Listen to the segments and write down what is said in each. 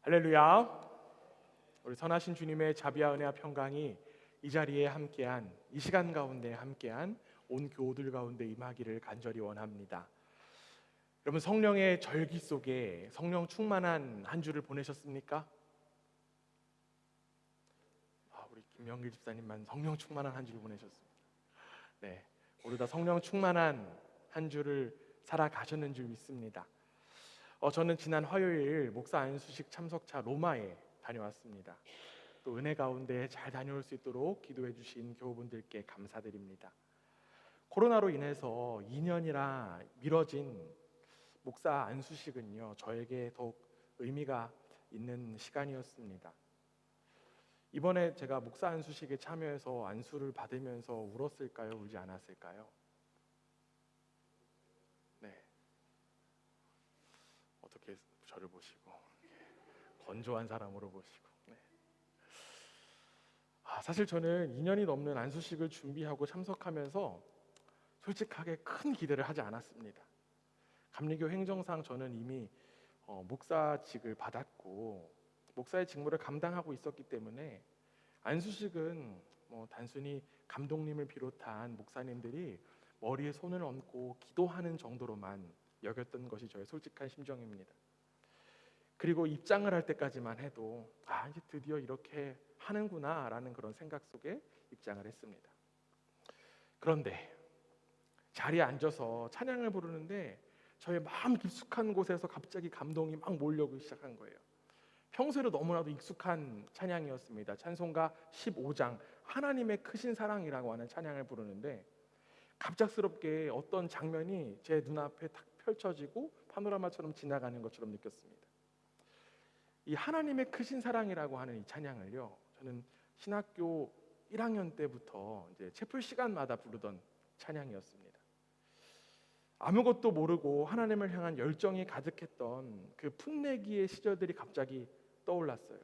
할렐루야. 우리 선하신 주님의 자비와 은혜와 평강이 이 자리에 함께한, 이 시간 가운데 함께한 온 교우들 가운데 임하기를 간절히 원합니다. 여러분, 성령의 절기 속에 성령 충만한 한 주를 보내셨습니까? 우리 김영길 집사님만 성령 충만한 한 주를 보내셨습니다. 네, 모두 다 성령 충만한 한 주를 살아가셨는 줄 믿습니다. 저는 지난 화요일 목사 안수식 참석차 로마에 다녀왔습니다. 또 은혜 가운데 잘 다녀올 수 있도록 기도해 주신 교우분들께 감사드립니다. 코로나로 인해서 2년이나 미뤄진 목사 안수식은요, 저에게 더욱 의미가 있는 시간이었습니다. 이번에 제가 목사 안수식에 참여해서 안수를 받으면서 울었을까요? 울지 않았을까요? 네. 어떻게 저를 보시고 건조한 사람으로 보시고. 네. 사실 저는 2년이 넘는 안수식을 준비하고 참석하면서 솔직하게 큰 기대를 하지 않았습니다. 감리교 행정상 저는 이미 목사직을 받았고 목사의 직무를 감당하고 있었기 때문에 안수식은 단순히 감독님을 비롯한 목사님들이 머리에 손을 얹고 기도하는 정도로만 여겼던 것이 저의 솔직한 심정입니다. 그리고 입장을 할 때까지만 해도 이제 드디어 이렇게 하는구나 라는 그런 생각 속에 입장을 했습니다. 그런데 자리에 앉아서 찬양을 부르는데 저의 마음 깊숙한 곳에서 갑자기 감동이 막 몰려오기 시작한 거예요. 평소에도 너무나도 익숙한 찬양이었습니다. 찬송가 15장 하나님의 크신 사랑이라고 하는 찬양을 부르는데 갑작스럽게 어떤 장면이 제 눈앞에 탁 펼쳐지고 파노라마처럼 지나가는 것처럼 느꼈습니다. 이 하나님의 크신 사랑이라고 하는 이 찬양을요, 저는 신학교 1학년 때부터 이제 채플 시간마다 부르던 찬양이었습니다. 아무것도 모르고 하나님을 향한 열정이 가득했던 그 풋내기의 시절들이 갑자기 떠올랐어요.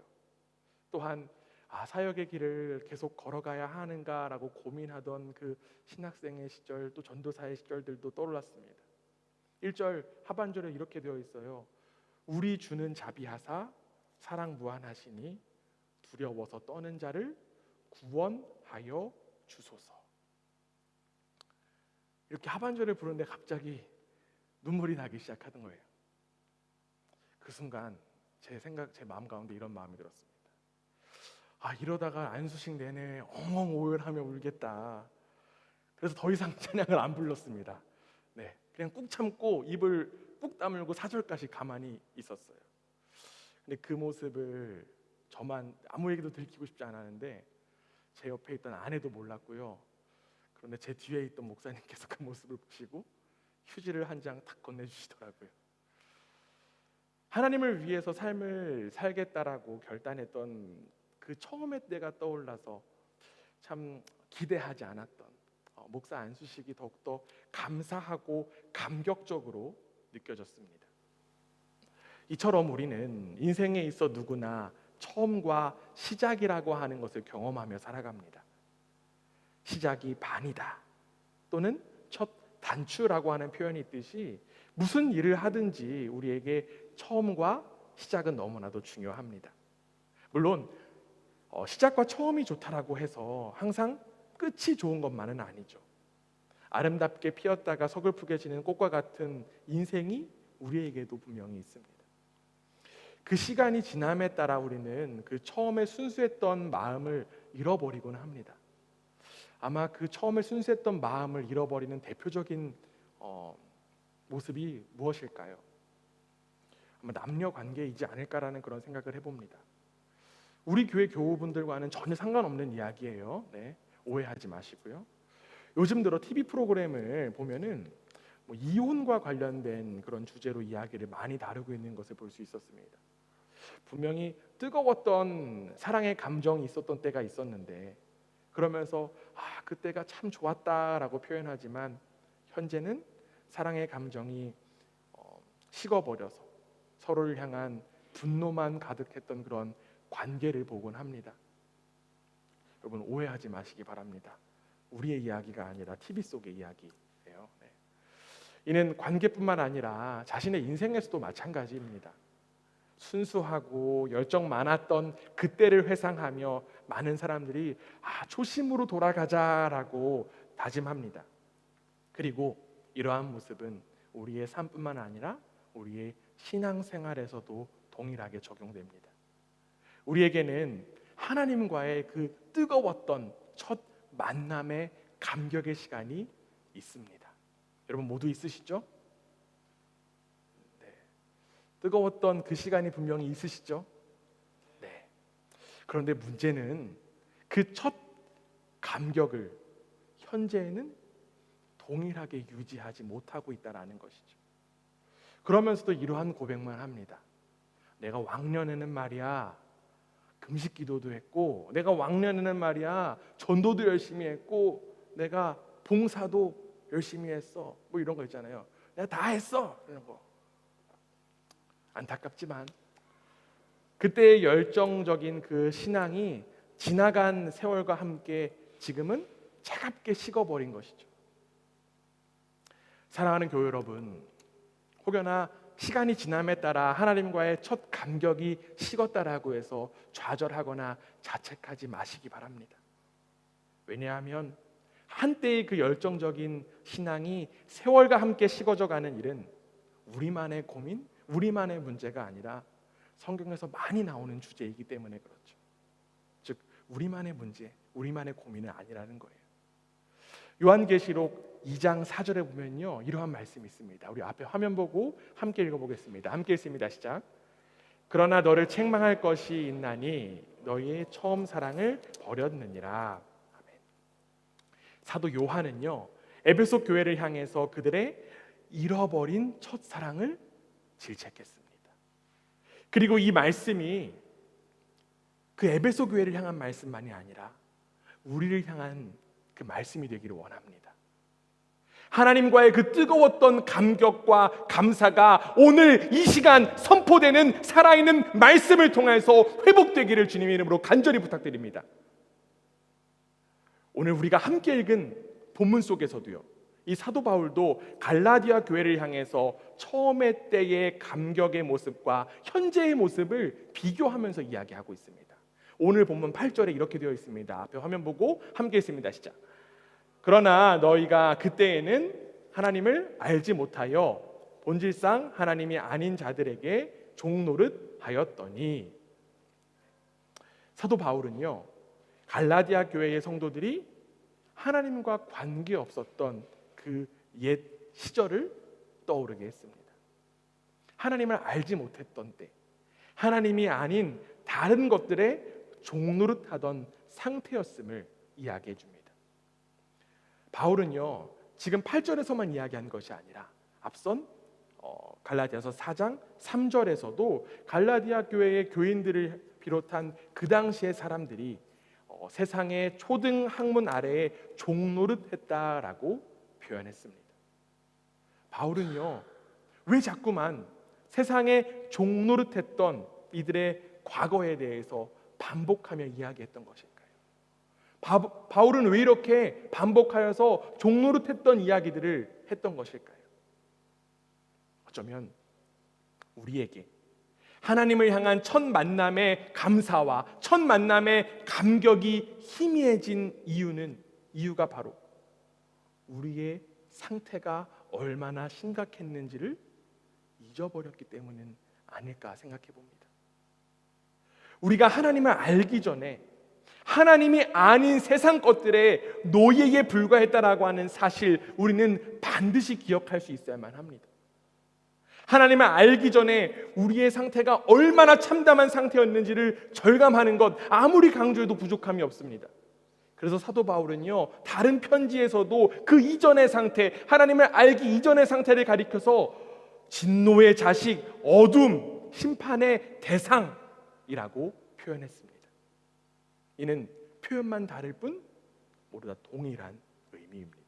또한 사역의 길을 계속 걸어가야 하는가라고 고민하던 그 신학생의 시절, 또 전도사의 시절들도 떠올랐습니다. 1절 하반절에 이렇게 되어 있어요. 우리 주는 자비하사 사랑 무한하시니 두려워서 떠는 자를 구원하여 주소서. 이렇게 하반절을 부르는데 갑자기 눈물이 나기 시작하는 거예요. 그 순간 제 마음 가운데 이런 마음이 들었습니다. 이러다가 안수식 내내 엉엉 오열하며 울겠다. 그래서 더 이상 찬양을 안 불렀습니다. 네, 그냥 꾹 참고 입을 꾹 다물고 4절까지 가만히 있었어요. 근데 그 모습을 저만 아무 얘기도 들키고 싶지 않았는데 제 옆에 있던 아내도 몰랐고요. 그런데 제 뒤에 있던 목사님께서 그 모습을 보시고 휴지를 한 장 탁 건네주시더라고요. 하나님을 위해서 삶을 살겠다라고 결단했던 그 처음의 때가 떠올라서 참 기대하지 않았던 목사 안수식이 더욱더 감사하고 감격적으로 느껴졌습니다. 이처럼 우리는 인생에 있어 누구나 처음과 시작이라고 하는 것을 경험하며 살아갑니다. 시작이 반이다 또는 첫 단추라고 하는 표현이 있듯이 무슨 일을 하든지 우리에게 처음과 시작은 너무나도 중요합니다. 물론 시작과 처음이 좋다라고 해서 항상 끝이 좋은 것만은 아니죠. 아름답게 피었다가 서글프게 지는 꽃과 같은 인생이 우리에게도 분명히 있습니다. 그 시간이 지남에 따라 우리는 그 처음에 순수했던 마음을 잃어버리곤 합니다. 아마 그 처음에 순수했던 마음을 잃어버리는 대표적인 모습이 무엇일까요? 아마 남녀 관계이지 않을까라는 그런 생각을 해봅니다. 우리 교회 교우분들과는 전혀 상관없는 이야기예요. 네, 오해하지 마시고요. 요즘 들어 TV 프로그램을 보면은 이혼과 관련된 그런 주제로 이야기를 많이 다루고 있는 것을 볼 수 있었습니다. 분명히 뜨거웠던 사랑의 감정이 있었던 때가 있었는데 그러면서 그때가 참 좋았다라고 표현하지만 현재는 사랑의 감정이 식어버려서 서로를 향한 분노만 가득했던 그런 관계를 보곤 합니다. 여러분 오해하지 마시기 바랍니다. 우리의 이야기가 아니라 TV 속의 이야기예요. 네. 이는 관계뿐만 아니라 자신의 인생에서도 마찬가지입니다. 순수하고 열정 많았던 그때를 회상하며 많은 사람들이 초심으로 돌아가자라고 다짐합니다. 그리고 이러한 모습은 우리의 삶뿐만 아니라 우리의 신앙생활에서도 동일하게 적용됩니다. 우리에게는 하나님과의 그 뜨거웠던 첫 만남의 감격의 시간이 있습니다. 여러분 모두 있으시죠? 네. 뜨거웠던 그 시간이 분명히 있으시죠? 네. 그런데 문제는 그 첫 감격을 현재에는 동일하게 유지하지 못하고 있다는 것이죠. 그러면서도 이러한 고백만 합니다. 내가 왕년에는 말이야 금식 기도도 했고, 내가 왕년에는 말이야 전도도 열심히 했고, 내가 봉사도 열심히 했어. 뭐 이런 거 있잖아요. 내가 다 했어. 이런 거. 안타깝지만 그때의 열정적인 그 신앙이 지나간 세월과 함께 지금은 차갑게 식어버린 것이죠. 사랑하는 교회 여러분, 혹여나 시간이 지남에 따라 하나님과의 첫 감격이 식었다라고 해서 좌절하거나 자책하지 마시기 바랍니다. 왜냐하면 한때의 그 열정적인 신앙이 세월과 함께 식어져가는 일은 우리만의 고민, 우리만의 문제가 아니라 성경에서 많이 나오는 주제이기 때문에 그렇죠. 즉 우리만의 문제, 우리만의 고민은 아니라는 거예요. 요한계시록 2장 4절에 보면요, 이러한 말씀이 있습니다. 우리 앞에 화면 보고 함께 읽어보겠습니다. 함께 읽습니다. 시작. 그러나 너를 책망할 것이 있나니 너희의 처음 사랑을 버렸느니라. 아멘. 사도 요한은요, 에베소 교회를 향해서 그들의 잃어버린 첫사랑을 질책했습니다. 그리고 이 말씀이 그 에베소 교회를 향한 말씀만이 아니라 우리를 향한 그 말씀이 되기를 원합니다. 하나님과의 그 뜨거웠던 감격과 감사가 오늘 이 시간 선포되는 살아있는 말씀을 통해서 회복되기를 주님의 이름으로 간절히 부탁드립니다. 오늘 우리가 함께 읽은 본문 속에서도요, 이 사도 바울도 갈라디아 교회를 향해서 처음의 때의 감격의 모습과 현재의 모습을 비교하면서 이야기하고 있습니다. 오늘 본문 8절에 이렇게 되어 있습니다. 앞에 화면 보고 함께 읽습니다. 시작. 그러나 너희가 그때에는 하나님을 알지 못하여 본질상 하나님이 아닌 자들에게 종노릇 하였더니. 사도 바울은요, 갈라디아 교회의 성도들이 하나님과 관계 없었던 그 옛 시절을 떠오르게 했습니다. 하나님을 알지 못했던 때, 하나님이 아닌 다른 것들에 종노릇하던 상태였음을 이야기해 줍니다. 바울은요, 지금 8절에서만 이야기한 것이 아니라 앞선 갈라디아서 4장 3절에서도 갈라디아 교회의 교인들을 비롯한 그 당시의 사람들이 세상의 초등 학문 아래에 종노릇했다라고 표현했습니다. 바울은요, 왜 자꾸만 세상에 종노릇했던 이들의 과거에 대해서 반복하며 이야기했던 것일까요? 바울은 왜 이렇게 반복하여서 종노릇했던 이야기들을 했던 것일까요? 어쩌면 우리에게 하나님을 향한 첫 만남의 감사와 첫 만남의 감격이 희미해진 이유가 바로 우리의 상태가 얼마나 심각했는지를 잊어버렸기 때문은 아닐까 생각해 봅니다. 우리가 하나님을 알기 전에 하나님이 아닌 세상 것들의 노예에 불과했다라고 하는 사실, 우리는 반드시 기억할 수 있어야만 합니다. 하나님을 알기 전에 우리의 상태가 얼마나 참담한 상태였는지를 절감하는 것, 아무리 강조해도 부족함이 없습니다. 그래서 사도 바울은요, 다른 편지에서도 그 이전의 상태, 하나님을 알기 이전의 상태를 가리켜서 진노의 자식, 어둠, 심판의 대상이라고 표현했습니다. 이는 표현만 다를 뿐 모두 다 동일한 의미입니다.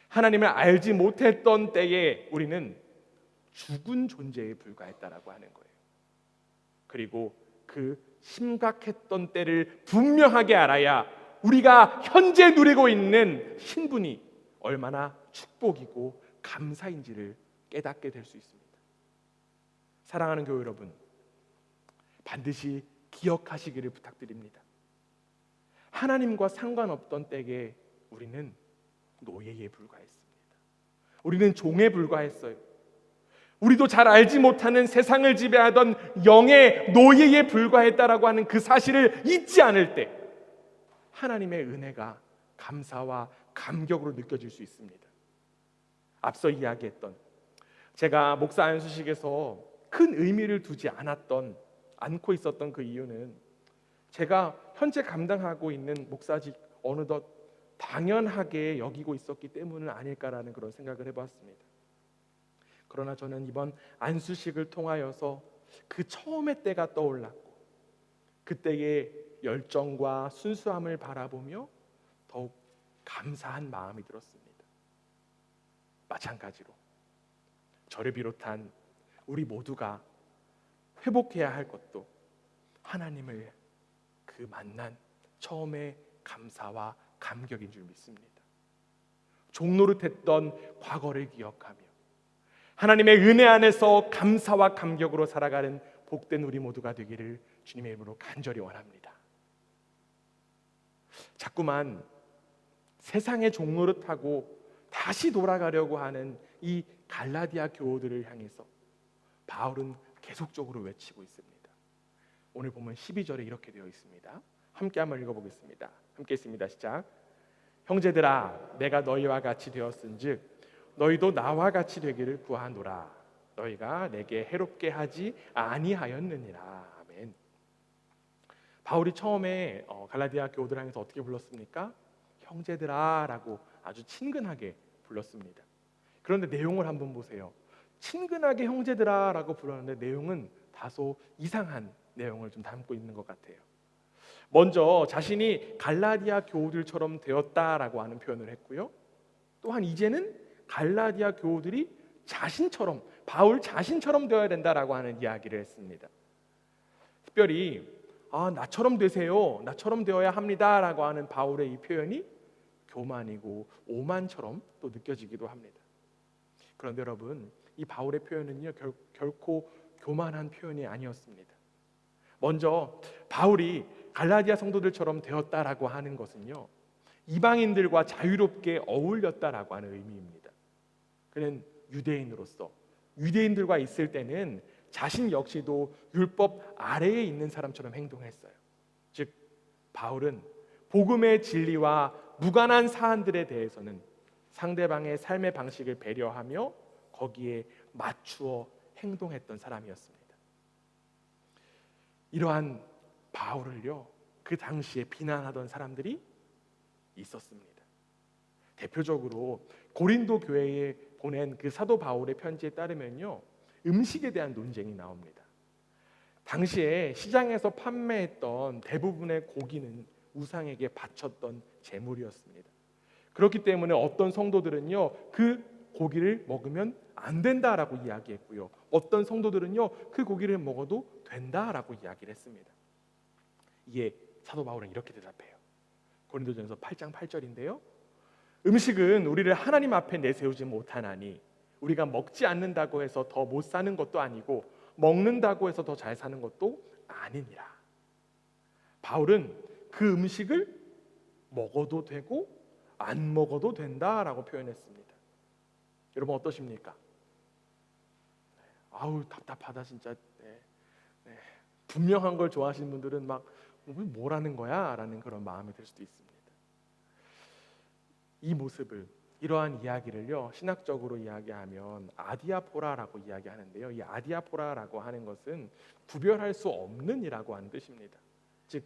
하나님을 알지 못했던 때에 우리는 죽은 존재에 불과했다라고 하는 거예요. 그리고 그 심각했던 때를 분명하게 알아야 우리가 현재 누리고 있는 신분이 얼마나 축복이고 감사인지를 깨닫게 될 수 있습니다. 사랑하는 교회 여러분, 반드시 기억하시기를 부탁드립니다. 하나님과 상관없던 때에 우리는 노예에 불과했습니다. 우리는 종에 불과했어요. 우리도 잘 알지 못하는 세상을 지배하던 영의 노예에 불과했다라고 하는 그 사실을 잊지 않을 때 하나님의 은혜가 감사와 감격으로 느껴질 수 있습니다. 앞서 이야기했던, 제가 목사 안수식에서 큰 의미를 두지 않고 있었던 그 이유는 제가 현재 감당하고 있는 목사직 어느덧 당연하게 여기고 있었기 때문은 아닐까라는 그런 생각을 해봤습니다. 그러나 저는 이번 안수식을 통하여서 그 처음의 때가 떠올랐고 그때의 열정과 순수함을 바라보며 더욱 감사한 마음이 들었습니다. 마찬가지로 저를 비롯한 우리 모두가 회복해야 할 것도 하나님을 그 만난 처음의 감사와 감격인 줄 믿습니다. 종노릇했던 과거를 기억하며 하나님의 은혜 안에서 감사와 감격으로 살아가는 복된 우리 모두가 되기를 주님의 이름으로 간절히 원합니다. 자꾸만 세상의 종노릇하고 다시 돌아가려고 하는 이 갈라디아 교우들을 향해서 바울은 계속적으로 외치고 있습니다. 오늘 보면 12절에 이렇게 되어 있습니다. 함께 한번 읽어보겠습니다. 함께 있습니다. 시작. 형제들아, 내가 너희와 같이 되었은즉 너희도 나와 같이 되기를 구하노라. 너희가 내게 해롭게 하지 아니하였느니라. 아멘. 바울이 처음에 갈라디아 교우들 향해서 어떻게 불렀습니까? 형제들아 라고 아주 친근하게 불렀습니다. 그런데 내용을 한번 보세요. 친근하게 형제들아 라고 불렀는데 내용은 다소 이상한 내용을 좀 담고 있는 것 같아요. 먼저 자신이 갈라디아 교우들처럼 되었다라고 하는 표현을 했고요. 또한 이제는 갈라디아 교우들이 자신처럼, 바울 자신처럼 되어야 된다라고 하는 이야기를 했습니다. 특별히 나처럼 되세요, 나처럼 되어야 합니다라고 하는 바울의 이 표현이 교만이고 오만처럼 또 느껴지기도 합니다. 그런데 여러분, 이 바울의 표현은요 결코 교만한 표현이 아니었습니다. 먼저 바울이 갈라디아 성도들처럼 되었다라고 하는 것은요 이방인들과 자유롭게 어울렸다라고 하는 의미입니다. 그는 유대인으로서 유대인들과 있을 때는 자신 역시도 율법 아래에 있는 사람처럼 행동했어요. 즉 바울은 복음의 진리와 무관한 사안들에 대해서는 상대방의 삶의 방식을 배려하며 거기에 맞추어 행동했던 사람이었습니다. 이러한 바울을요 그 당시에 비난하던 사람들이 있었습니다. 대표적으로 고린도 교회에 보낸 그 사도 바울의 편지에 따르면요 음식에 대한 논쟁이 나옵니다. 당시에 시장에서 판매했던 대부분의 고기는 우상에게 바쳤던 제물이었습니다. 그렇기 때문에 어떤 성도들은요 그 고기를 먹으면 안 된다라고 이야기했고요, 어떤 성도들은요 그 고기를 먹어도 된다라고 이야기를 했습니다. 이에 사도 바울은 이렇게 대답해요. 고린도전서 8장 8절인데요. 음식은 우리를 하나님 앞에 내세우지 못하나니 우리가 먹지 않는다고 해서 더 못 사는 것도 아니고 먹는다고 해서 더 잘 사는 것도 아니니라. 바울은 그 음식을 먹어도 되고 안 먹어도 된다라고 표현했습니다. 여러분 어떠십니까? 아우 답답하다 진짜. 분명한 걸 좋아하시는 분들은 막 뭐라는 거야? 라는 그런 마음이 들 수도 있습니다. 이 모습을, 이러한 이야기를요 신학적으로 이야기하면 아디아포라라고 이야기하는데요, 이 아디아포라라고 하는 것은 구별할 수 없는 이라고 하는 뜻입니다. 즉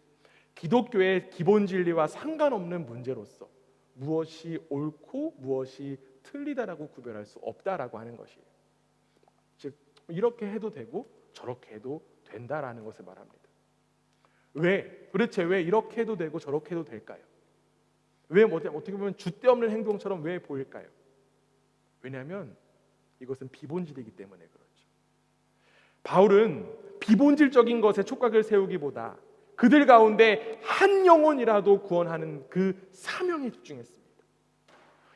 기독교의 기본 진리와 상관없는 문제로서 무엇이 옳고 무엇이 틀리다라고 구별할 수 없다라고 하는 것이에요. 즉 이렇게 해도 되고 저렇게 해도 된다라는 것을 말합니다. 도대체 왜 이렇게 해도 되고 저렇게 해도 될까요? 왜 어떻게 보면 줏대없는 행동처럼 왜 보일까요? 왜냐하면 이것은 비본질이기 때문에 그렇죠. 바울은 비본질적인 것에 촉각을 세우기보다 그들 가운데 한 영혼이라도 구원하는 그 사명에 집중했습니다.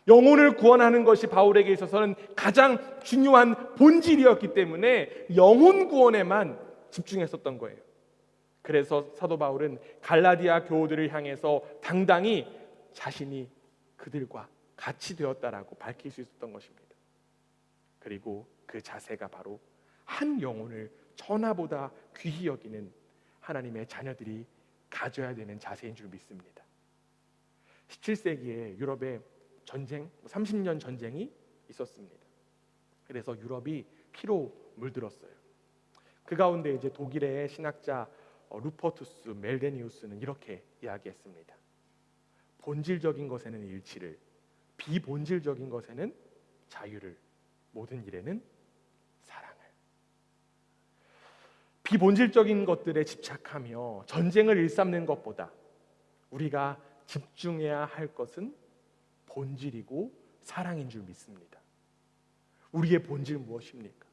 영혼을 구원하는 것이 바울에게 있어서는 가장 중요한 본질이었기 때문에 영혼 구원에만 집중했었던 거예요. 그래서 사도 바울은 갈라디아 교우들을 향해서 당당히 자신이 그들과 같이 되었다라고 밝힐 수 있었던 것입니다. 그리고 그 자세가 바로 한 영혼을 천하보다 귀히 여기는 하나님의 자녀들이 가져야 되는 자세인 줄 믿습니다. 17세기에 유럽에 전쟁, 30년 전쟁이 있었습니다. 그래서 유럽이 피로 물들었어요. 그 가운데 이제 독일의 신학자 루퍼투스 멜데니우스는 이렇게 이야기했습니다. 본질적인 것에는 일치를, 비본질적인 것에는 자유를, 모든 일에는 사랑을. 비본질적인 것들에 집착하며 전쟁을 일삼는 것보다 우리가 집중해야 할 것은 본질이고 사랑인 줄 믿습니다. 우리의 본질 무엇입니까?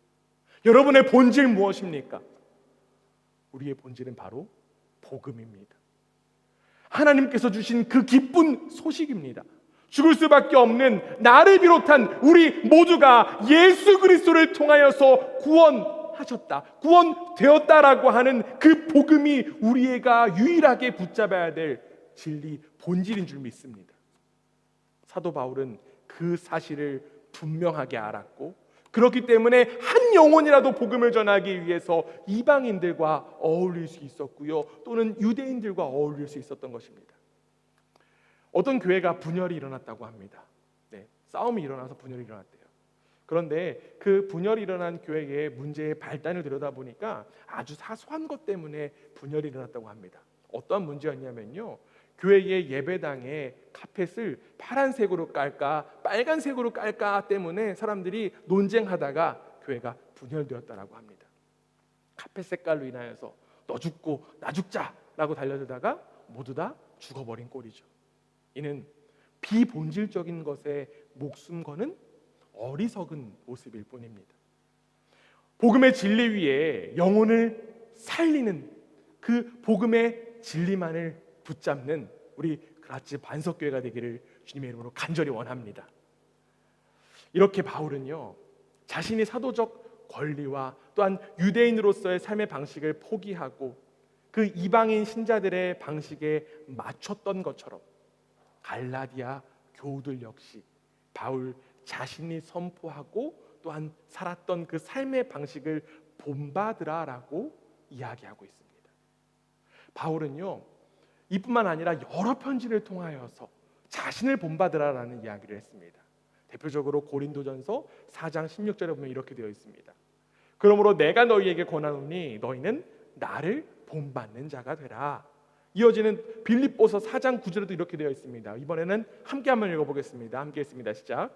여러분의 본질 무엇입니까? 우리의 본질은 바로 복음입니다. 하나님께서 주신 그 기쁜 소식입니다. 죽을 수밖에 없는 나를 비롯한 우리 모두가 예수 그리스도를 통하여서 구원하셨다, 구원되었다라고 하는 그 복음이 우리가 유일하게 붙잡아야 될 진리, 본질인 줄 믿습니다. 사도 바울은 그 사실을 분명하게 알았고, 그렇기 때문에 한 영혼이라도 복음을 전하기 위해서 이방인들과 어울릴 수 있었고요, 또는 유대인들과 어울릴 수 있었던 것입니다. 어떤 교회가 분열이 일어났다고 합니다. 싸움이 일어나서 분열이 일어났대요. 그런데 그 분열이 일어난 교회의 문제의 발단을 들여다보니까 아주 사소한 것 때문에 분열이 일어났다고 합니다. 어떠한 문제였냐면요, 교회의 예배당에 카펫을 파란색으로 깔까 빨간색으로 깔까 때문에 사람들이 논쟁하다가 교회가 분열되었다라고 합니다. 카펫 색깔로 인하여서 너 죽고 나 죽자라고 달려들다가 모두 다 죽어버린 꼴이죠. 이는 비본질적인 것에 목숨 거는 어리석은 모습일 뿐입니다. 복음의 진리 위에 영혼을 살리는 그 복음의 진리만을 붙잡는 우리 그라치 반석교회가 되기를 주님의 이름으로 간절히 원합니다. 이렇게 바울은요, 자신이 사도적 권리와 또한 유대인으로서의 삶의 방식을 포기하고 그 이방인 신자들의 방식에 맞췄던 것처럼 갈라디아 교우들 역시 바울 자신이 선포하고 또한 살았던 그 삶의 방식을 본받으라라고 이야기하고 있습니다. 바울은요, 이뿐만 아니라 여러 편지를 통하여서 자신을 본받으라라는 이야기를 했습니다. 대표적으로 고린도전서 4장 16절에 보면 이렇게 되어 있습니다. 그러므로 내가 너희에게 권하노니 너희는 나를 본받는 자가 되라. 이어지는 빌립보서 4장 9절에도 이렇게 되어 있습니다. 이번에는 함께 한번 읽어보겠습니다. 함께 했습니다. 시작.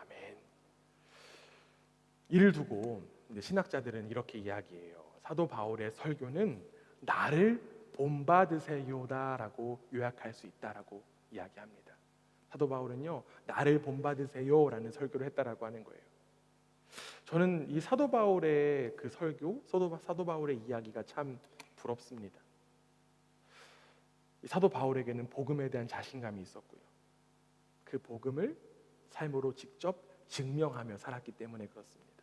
아멘. 이를 두고 신학자들은 이렇게 이야기해요. 사도 바울의 설교는 나를 본받으세요다라고 요약할 수 있다라고 이야기합니다. 사도 바울은요, 나를 본받으세요라는 설교를 했다라고 하는 거예요. 저는 이 사도 바울의 그 설교, 사도 바울의 이야기가 참 부럽습니다. 이 사도 바울에게는 복음에 대한 자신감이 있었고요, 그 복음을 삶으로 직접 증명하며 살았기 때문에 그렇습니다.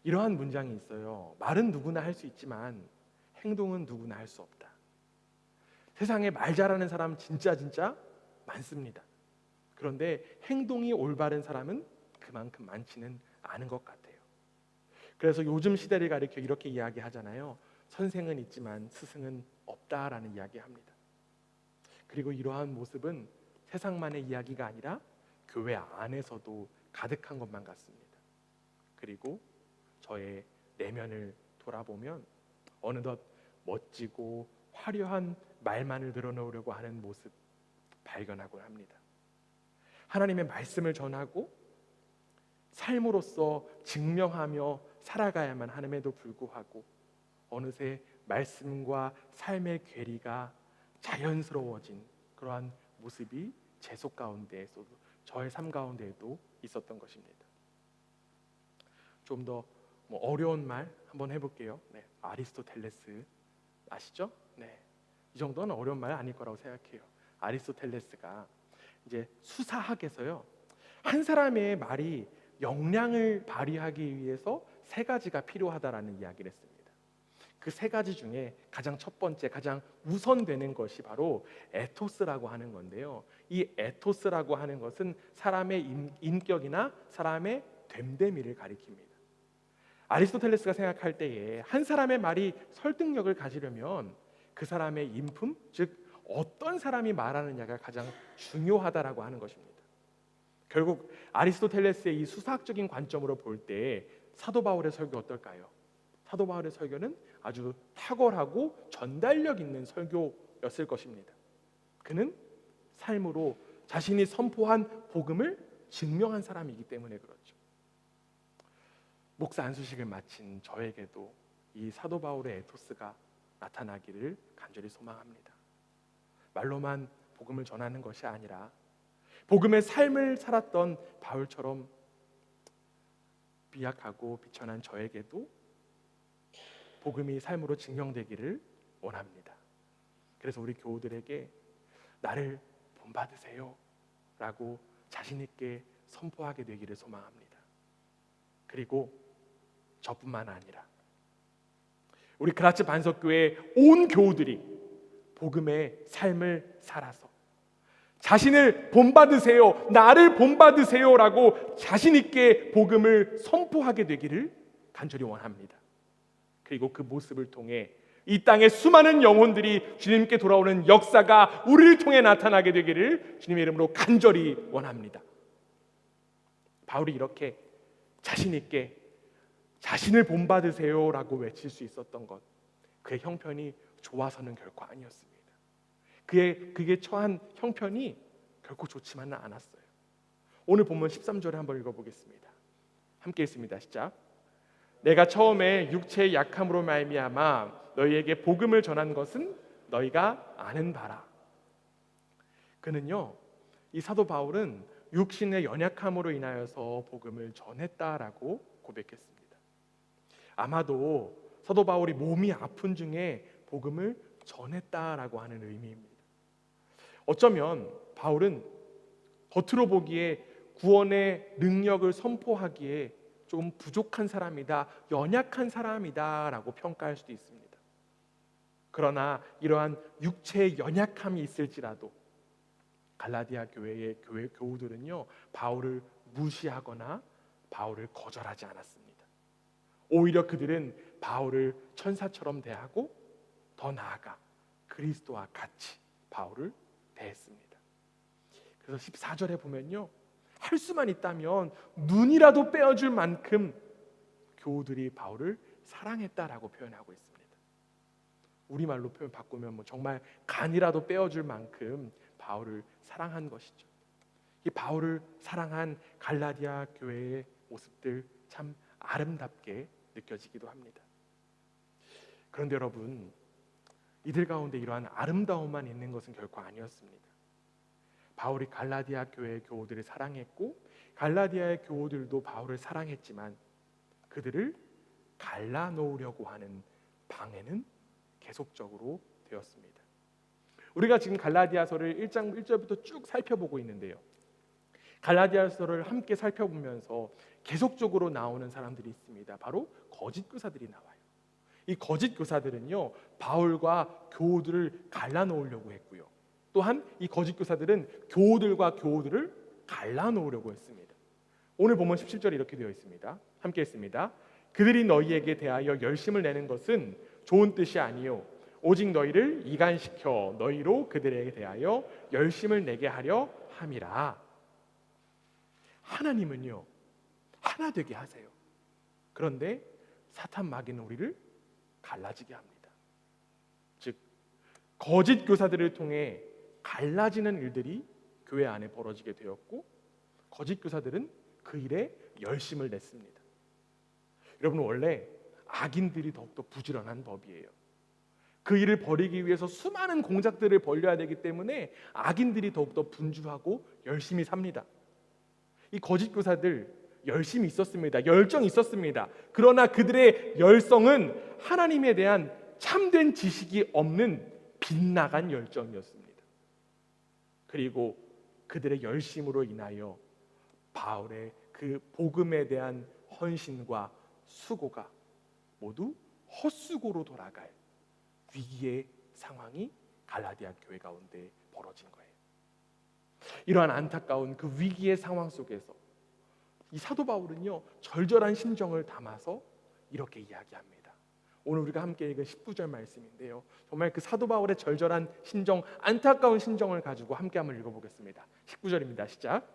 이러한 문장이 있어요. 말은 누구나 할 수 있지만 행동은 누구나 할 수 없다. 세상에 말 잘하는 사람 진짜 많습니다. 그런데 행동이 올바른 사람은 그만큼 많지는 않은 것 같아요. 그래서 요즘 시대를 가리켜 이렇게 이야기하잖아요. 선생은 있지만 스승은 없다라는 이야기합니다. 그리고 이러한 모습은 세상만의 이야기가 아니라 교회 안에서도 가득한 것만 같습니다. 그리고 저의 내면을 돌아보면 어느덧 멋지고 화려한 말만을 늘어놓으려고 하는 모습 발견하곤 합니다. 하나님의 말씀을 전하고 삶으로서 증명하며 살아가야만 함에도 불구하고 어느새 말씀과 삶의 괴리가 자연스러워진 그러한 모습이 제 속 가운데에서도, 저의 삶 가운데에도 있었던 것입니다. 좀 더 어려운 말, 한번 해볼게요. 네, 아리스토텔레스 아시죠? 네, 이 정도는 어려운 말 아닐 거라고 생각해요. 아리스토텔레스가 이제 수사학에서요, 한 사람의 말이 역량을 발휘하기 위해서 세 가지가 필요하다라는 이야기를 했습니다. 그 세 가지 중에 가장 첫 번째, 가장 우선되는 것이 바로 에토스라고 하는 건데요. 이 에토스라고 하는 것은 사람의 인격이나 사람의 됨됨이를 가리킵니다. 아리스토텔레스가 생각할 때에 한 사람의 말이 설득력을 가지려면 그 사람의 인품, 즉 어떤 사람이 말하느냐가 가장 중요하다라고 하는 것입니다. 결국 아리스토텔레스의 이 수사학적인 관점으로 볼 때 사도 바울의 설교 어떨까요? 사도 바울의 설교는 아주 탁월하고 전달력 있는 설교였을 것입니다. 그는 삶으로 자신이 선포한 복음을 증명한 사람이기 때문에 그렇죠. 목사 안수식을 마친 저에게도 이 사도 바울의 에토스가 나타나기를 간절히 소망합니다. 말로만 복음을 전하는 것이 아니라 복음의 삶을 살았던 바울처럼 비약하고 비천한 저에게도 복음이 삶으로 증명되기를 원합니다. 그래서 우리 교우들에게 나를 본받으세요 라고 자신 있게 선포하게 되기를 소망합니다. 그리고 저뿐만 아니라 우리 그라츠 반석교회 온 교우들이 복음의 삶을 살아서 자신을 본받으세요, 나를 본받으세요 라고 자신 있게 복음을 선포하게 되기를 간절히 원합니다. 그리고 그 모습을 통해 이 땅의 수많은 영혼들이 주님께 돌아오는 역사가 우리를 통해 나타나게 되기를 주님의 이름으로 간절히 원합니다. 바울이 이렇게 자신 있게 자신을 본받으세요 라고 외칠 수 있었던 것, 그의 형편이 좋아서는 결코 아니었습니다. 그게 처한 형편이 결코 좋지만은 않았어요. 오늘 본문 13절에 한번 읽어보겠습니다. 함께 읽습니다. 시작. 내가 처음에 육체의 약함으로 말미암아 너희에게 복음을 전한 것은 너희가 아는 바라. 그는요, 이 사도 바울은 육신의 연약함으로 인하여서 복음을 전했다라고 고백했습니다. 아마도 사도 바울이 몸이 아픈 중에 복음을 전했다라고 하는 의미입니다. 어쩌면 바울은 겉으로 보기에 구원의 능력을 선포하기에 조금 부족한 사람이다, 연약한 사람이다 라고 평가할 수도 있습니다. 그러나 이러한 육체의 연약함이 있을지라도 갈라디아 교회의 교우들은요, 바울을 무시하거나 바울을 거절하지 않았습니다. 오히려 그들은 바울을 천사처럼 대하고 더 나아가 그리스도와 같이 바울을 대했습니다. 그래서 14절에 보면요, 할 수만 있다면 눈이라도 빼어줄 만큼 교우들이 바울을 사랑했다라고 표현하고 있습니다. 우리말로 표현 바꾸면 정말 간이라도 빼어줄 만큼 바울을 사랑한 것이죠. 이 바울을 사랑한 갈라디아 교회의 모습들 참 아름답게 느껴지기도 합니다. 그런데 여러분, 이들 가운데 이러한 아름다움만 있는 것은 결코 아니었습니다. 바울이 갈라디아 교회의 교우들을 사랑했고 갈라디아의 교우들도 바울을 사랑했지만 그들을 갈라놓으려고 하는 방해는 계속적으로 되었습니다. 우리가 지금 갈라디아서를 1장 1절부터 쭉 살펴보고 있는데요, 갈라디아서를 함께 살펴보면서 계속적으로 나오는 사람들이 있습니다. 바로 거짓 교사들이 나와요. 이 거짓 교사들은요, 바울과 교우들을 갈라놓으려고 했고요, 또한 이 거짓 교사들은 교우들과 교우들을 갈라놓으려고 했습니다. 오늘 본문 17절에 이렇게 되어 있습니다. 함께 읽습니다. 그들이 너희에게 대하여 열심을 내는 것은 좋은 뜻이 아니요 오직 너희를 이간시켜 너희로 그들에게 대하여 열심을 내게 하려 함이라. 하나님은요, 하나 되게 하세요. 그런데 사탄 마귀는 우리를 갈라지게 합니다. 즉 거짓 교사들을 통해 갈라지는 일들이 교회 안에 벌어지게 되었고 거짓 교사들은 그 일에 열심을 냈습니다. 여러분, 원래 악인들이 더욱더 부지런한 법이에요. 그 일을 벌이기 위해서 수많은 공작들을 벌려야 되기 때문에 악인들이 더욱더 분주하고 열심히 삽니다. 이 거짓 교사들 열심이 있었습니다. 열정이 있었습니다. 그러나 그들의 열성은 하나님에 대한 참된 지식이 없는 빗나간 열정이었습니다. 그리고 그들의 열심으로 인하여 바울의 그 복음에 대한 헌신과 수고가 모두 헛수고로 돌아갈 위기의 상황이 갈라디아 교회 가운데 벌어진 거예요. 이러한 안타까운 그 위기의 상황 속에서 이 사도 바울은요, 절절한 심정을 담아서 이렇게 이야기합니다. 오늘 우리가 함께 읽은 19절 말씀인데요, 정말 그 사도 바울의 절절한 심정, 안타까운 심정을 가지고 함께 한번 읽어보겠습니다. 19절입니다. 시작.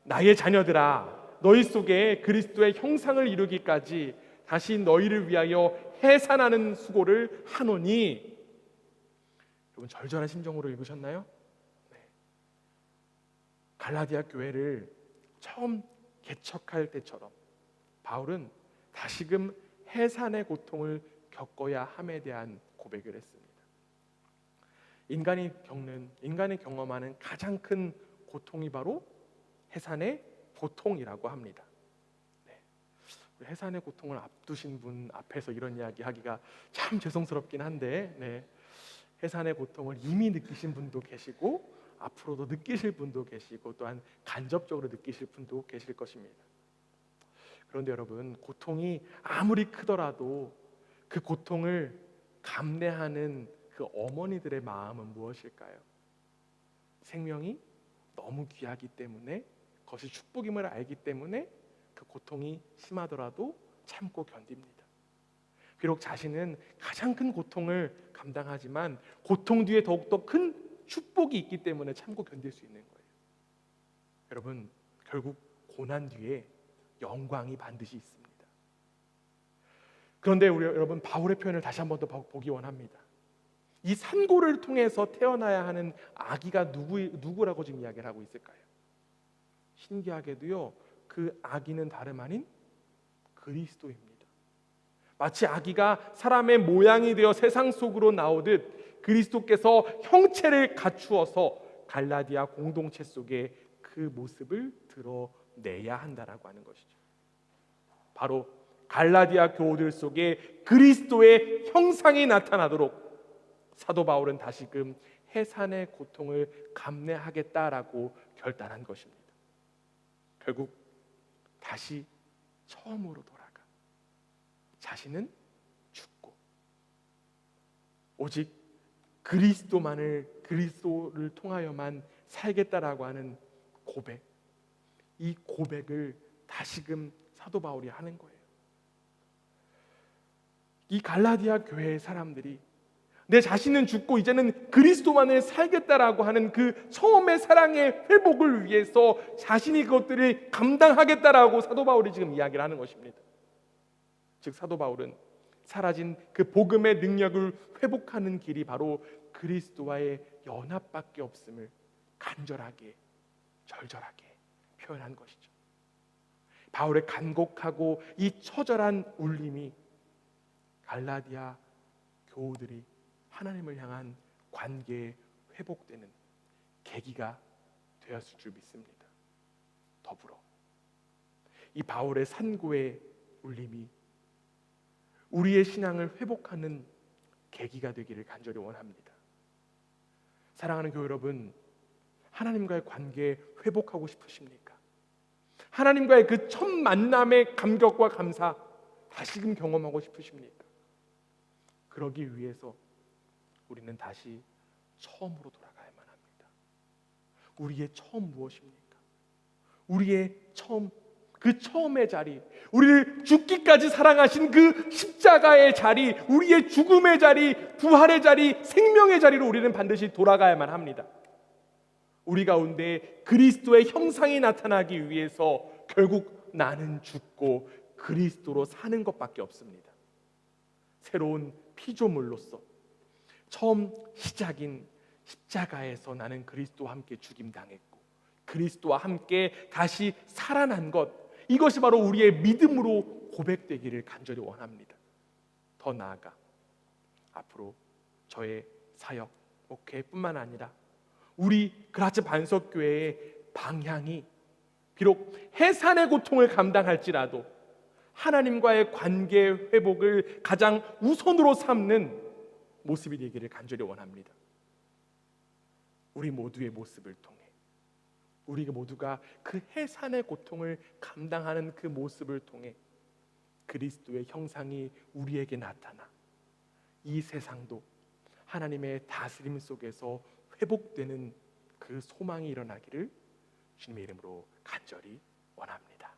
나의 자녀들아, 너희 속에 그리스도의 형상을 이루기까지 다시 너희를 위하여 해산하는 수고를 하노니. 여러분, 절절한 심정으로 읽으셨나요? 네. 갈라디아 교회를 처음 개척할 때처럼 바울은 다시금 해산의 고통을 겪어야 함에 대한 고백을 했습니다. 인간이 경험하는 가장 큰 고통이 바로 해산의 고통이라고 합니다. 네. 해산의 고통을 앞두신 분 앞에서 이런 이야기 하기가 참 죄송스럽긴 한데, 네. 해산의 고통을 이미 느끼신 분도 계시고 앞으로도 느끼실 분도 계시고 또한 간접적으로 느끼실 분도 계실 것입니다. 그런데 여러분, 고통이 아무리 크더라도 그 고통을 감내하는 그 어머니들의 마음은 무엇일까요? 생명이 너무 귀하기 때문에, 그것이 축복임을 알기 때문에 그 고통이 심하더라도 참고 견딥니다. 비록 자신은 가장 큰 고통을 감당하지만 고통 뒤에 더욱더 큰 축복이 있기 때문에 참고 견딜 수 있는 거예요. 여러분, 결국 고난 뒤에 영광이 반드시 있습니다. 그런데 우리 여러분, 바울의 표현을 다시 한 번 더 보기 원합니다. 이 산고를 통해서 태어나야 하는 아기가 누구라고 지금 이야기를 하고 있을까요? 신기하게도요, 그 아기는 다름 아닌 그리스도입니다. 마치 아기가 사람의 모양이 되어 세상 속으로 나오듯 그리스도께서 형체를 갖추어서 갈라디아 공동체 속에 그 모습을 드러내야 한다라고 하는 것이죠. 바로 갈라디아 교우들 속에 그리스도의 형상이 나타나도록 사도 바울은 다시금 해산의 고통을 감내하겠다라고 결단한 것입니다. 결국 다시 처음으로 돌아가 자신은 죽고 오직 그리스도를 통하여만 살겠다라고 하는 고백, 이 고백을 다시금 사도 바울이 하는 거예요. 이 갈라디아 교회의 사람들이 내 자신은 죽고 이제는 그리스도만을 살겠다라고 하는 그 처음의 사랑의 회복을 위해서 자신이 그것들을 감당하겠다라고 사도 바울이 지금 이야기를 하는 것입니다. 즉 사도 바울은 사라진 그 복음의 능력을 회복하는 길이 바로 그리스도와의 연합밖에 없음을 간절하게, 절절하게 표현한 것이죠. 바울의 간곡하고 이 처절한 울림이 갈라디아 교우들이 하나님을 향한 관계에 회복되는 계기가 되었을 줄 믿습니다. 더불어 이 바울의 산고의 울림이 우리의 신앙을 회복하는 계기가 되기를 간절히 원합니다. 사랑하는 교회 여러분, 하나님과의 관계 회복하고 싶으십니까? 하나님과의 그 첫 만남의 감격과 감사 다시금 경험하고 싶으십니까? 그러기 위해서 우리는 다시 처음으로 돌아가야만 합니다. 우리의 처음 무엇입니까? 우리의 처음, 그 처음의 자리, 우리를 죽기까지 사랑하신 그 십자가의 자리, 우리의 죽음의 자리, 부활의 자리, 생명의 자리로 우리는 반드시 돌아가야만 합니다. 우리 가운데 그리스도의 형상이 나타나기 위해서 결국 나는 죽고 그리스도로 사는 것밖에 없습니다. 새로운 피조물로서 처음 시작인 십자가에서 나는 그리스도와 함께 죽임당했고 그리스도와 함께 다시 살아난 것, 이것이 바로 우리의 믿음으로 고백되기를 간절히 원합니다. 더 나아가 앞으로 저의 사역, 목회뿐만 아니라 우리 그라츠 반석교회의 방향이 비록 해산의 고통을 감당할지라도 하나님과의 관계 회복을 가장 우선으로 삼는 모습이 되기를 간절히 원합니다. 우리 모두의 모습을 통해, 우리 모두가 그 해산의 고통을 감당하는 그 모습을 통해 그리스도의 형상이 우리에게 나타나 이 세상도 하나님의 다스림 속에서 회복되는 그 소망이 일어나기를 주님의 이름으로 간절히 원합니다.